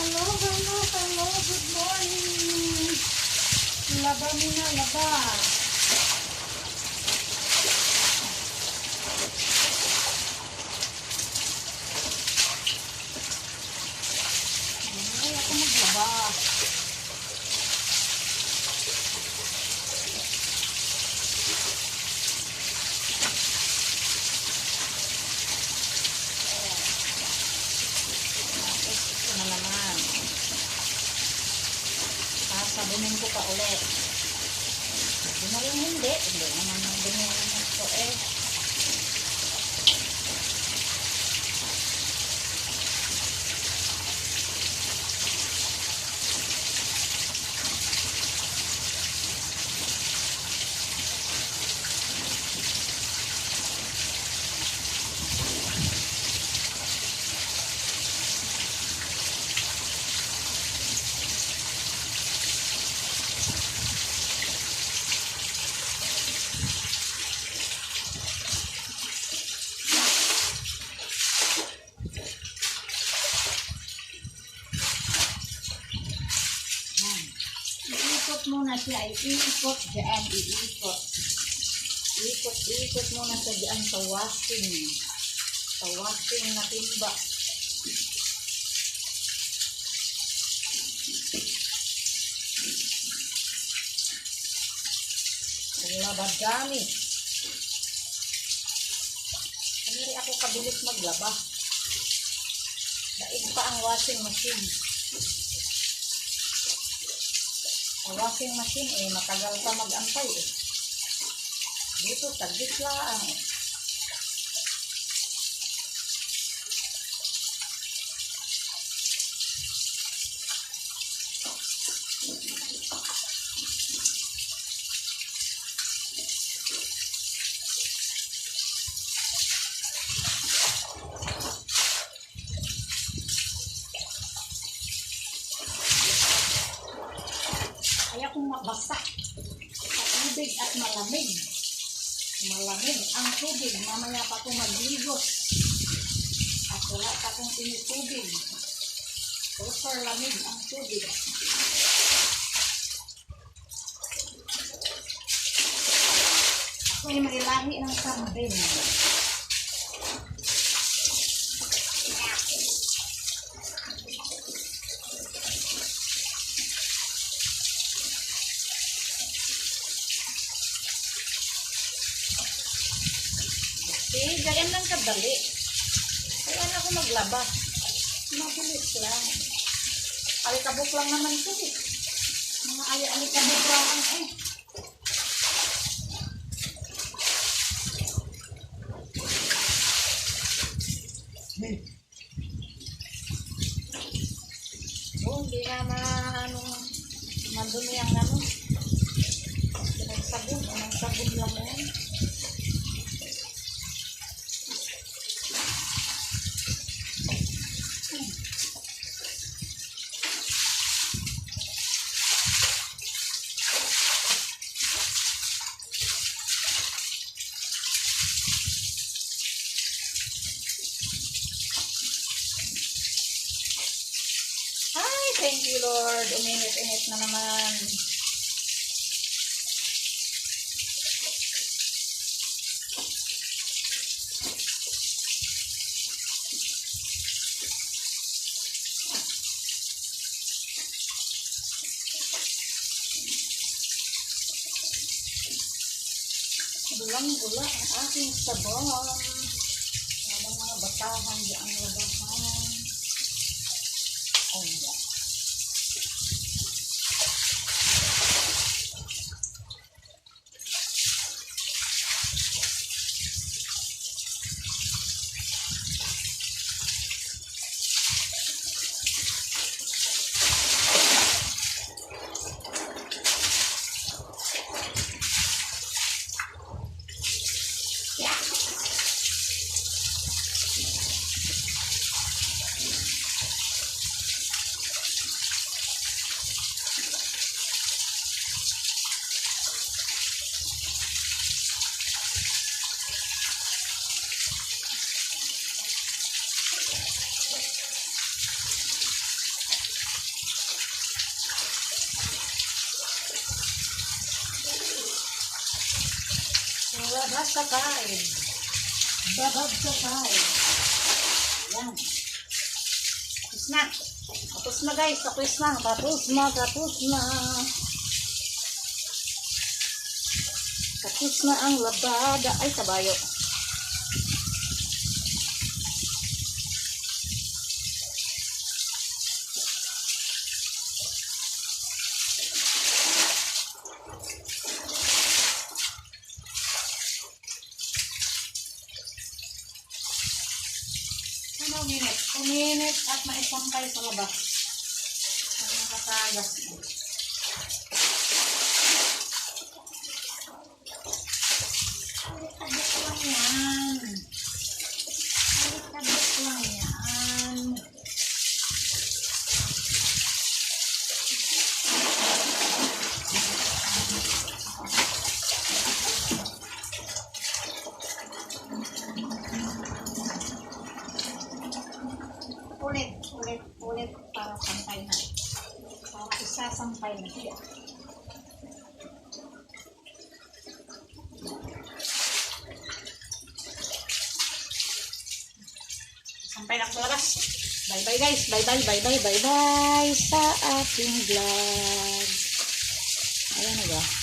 Good morning. Laba muna, laba. Ay, ako maglaba. Sabunin ko pa ulit. Hindi na rin hindi naman ang binyanan ko eh. Muna siya, iikot dyan, iikot muna siya dyan sa washing na timba. Labad dami. Hindi ako kabilis maglaba. Daig pa ang washing machine. Ang washing machine eh, matagal pa mag-antay eh. Dito, tagis lang eh. Kaya kung mabasa sa tubig at malamig ang tubig, mamaya pa kung magligos at wala pa kung tinitubig, super lamig ang tubig. Ako ay marilahi ng kambing. Eh, ganyan lang kadali. Kaya ako maglaba. Mabilis lang. Alikabok lang naman ito eh. Mga alikabok lang eh. Oh, hindi na madumi ang sabon lang yan. Thank you, Lord. Uminit-init na naman. Bulang-bula ang aking sabon. Habang mga batahan di ang labahan. Oh, yeah. Babasakay. Babasakay. Yan. Tapos na. Tapos na guys. Tapos na. Tapos na. Tapos na. Tapos na ang labada. Ay, kabayo. Minutes. 2 minutes at maisampay sa labas. Ang nakatagas mo. Alit-alit lang yan. Alit-alit lang yan. Ulit para sampay na. Para isasampay na siya. Sampay na sa labas. Bye-bye guys. Bye-bye sa ating vlog. Ayan na ba?